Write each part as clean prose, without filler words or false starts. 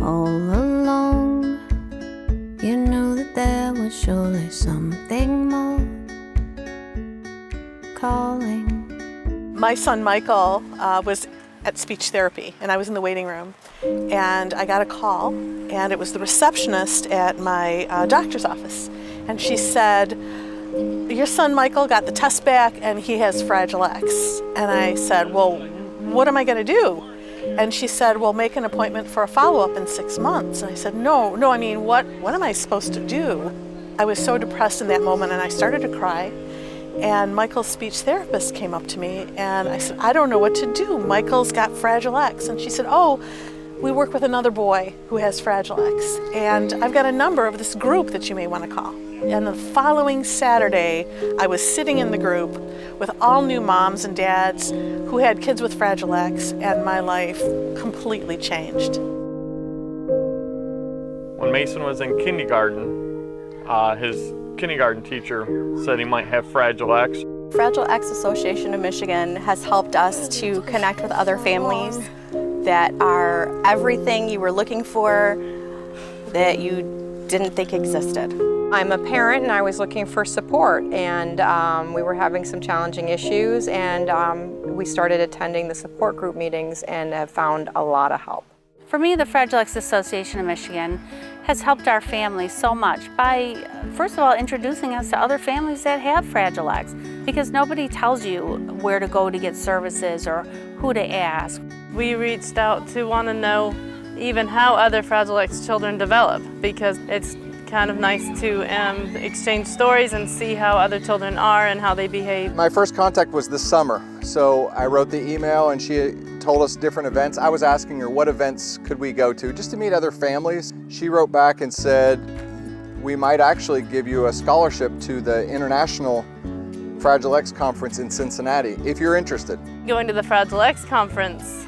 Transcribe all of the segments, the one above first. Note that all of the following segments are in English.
all along. You knew that there was surely something more calling. My son Michael was at speech therapy, and I was in the waiting room, and I got a call, and it was the receptionist at my doctor's office, and she said, "Your son Michael got the test back and he has Fragile X." And I said, "Well, what am I going to do?" And she said, "Well, make an appointment for a follow-up in 6 months." And I said, no, I mean, what am I supposed to do? I was so depressed in that moment, and I started to cry. And Michael's speech therapist came up to me, and I said, "I don't know what to do. Michael's got Fragile X." And she said, "Oh, we work with another boy who has Fragile X, and I've got a number of this group that you may want to call." And the following Saturday, I was sitting in the group with all new moms and dads who had kids with Fragile X, and my life completely changed. When Mason was in kindergarten, his kindergarten teacher said he might have Fragile X. Fragile X Association of Michigan has helped us to connect with other families that are everything you were looking for that you didn't think existed. I'm a parent and I was looking for support, and we were having some challenging issues, and we started attending the support group meetings and have found a lot of help. For me, the Fragile X Association of Michigan has helped our family so much by, first of all, introducing us to other families that have Fragile X, because nobody tells you where to go to get services or who to ask. We reached out to want to know even how other Fragile X children develop, because it's kind of nice to exchange stories and see how other children are and how they behave. My first contact was this summer, so I wrote the email and she told us different events. I was asking her what events could we go to just to meet other families. She wrote back and said, "We might actually give you a scholarship to the International Fragile X Conference in Cincinnati if you're interested." Going to the Fragile X conference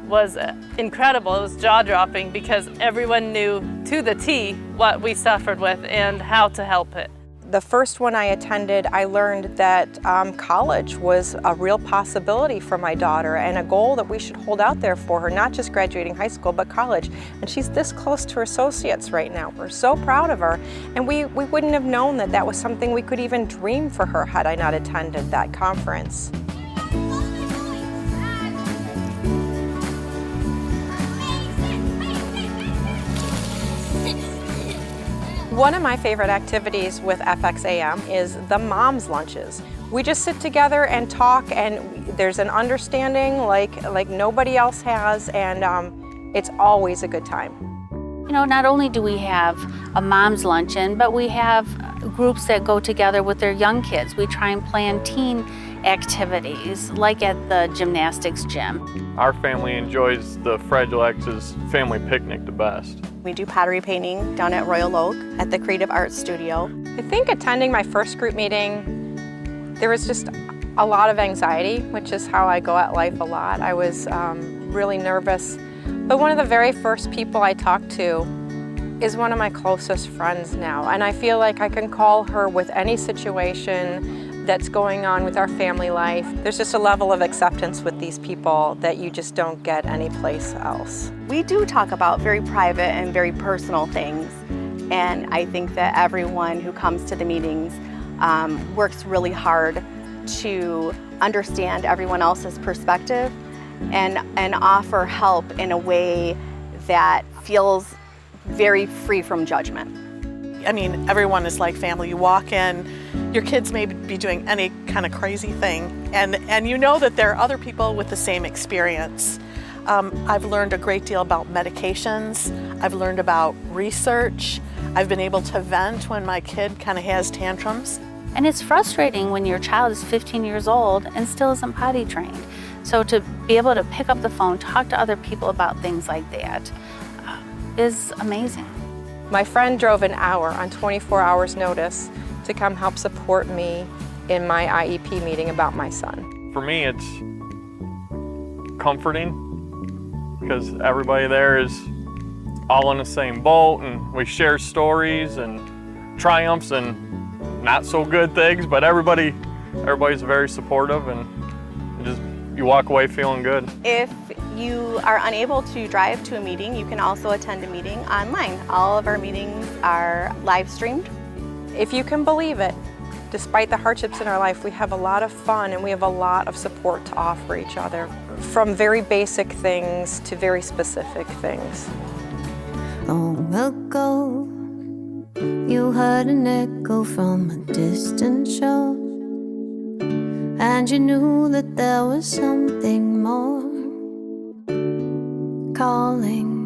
was incredible. It was jaw-dropping because everyone knew to the T what we suffered with and how to help it. The first one I attended, I learned that college was a real possibility for my daughter and a goal that we should hold out there for her, not just graduating high school, but college. And she's this close to her associates right now. We're so proud of her. And we wouldn't have known that that was something we could even dream for her had I not attended that conference. One of my favorite activities with FXAM is the mom's lunches. We just sit together and talk, and there's an understanding like nobody else has, and it's always a good time. You know, not only do we have a mom's luncheon, but we have groups that go together with their young kids. We try and plan teen activities, like at the gymnastics gym. Our family enjoys the Fragile X's family picnic the best. We do pottery painting down at Royal Oak at the Creative Arts Studio. I think attending my first group meeting, there was just a lot of anxiety, which is how I go at life a lot. I was really nervous. But one of the very first people I talked to is one of my closest friends now. And I feel like I can call her with any situation that's going on with our family life. There's just a level of acceptance with these people that you just don't get anyplace else. We do talk about very private and very personal things, and I think that everyone who comes to the meetings works really hard to understand everyone else's perspective and offer help in a way that feels very free from judgment. I mean, everyone is like family. You walk in, your kids may be doing any kind of crazy thing, and you know that there are other people with the same experience. I've learned a great deal about medications. I've learned about research. I've been able to vent when my kid kind of has tantrums. And it's frustrating when your child is 15 years old and still isn't potty trained. So to be able to pick up the phone, talk to other people about things like that is amazing. My friend drove an hour on 24 hours notice to come help support me in my IEP meeting about my son. For me, it's comforting because everybody there is all in the same boat, and we share stories and triumphs and not so good things, but everybody's very supportive, and just you walk away feeling good. If you are unable to drive to a meeting, you can also attend a meeting online. All of our meetings are live streamed. If you can believe it, despite the hardships in our life, we have a lot of fun and we have a lot of support to offer each other, from very basic things to very specific things. Long ago, you heard an echo from a distant shore, and you knew that there was something more calling.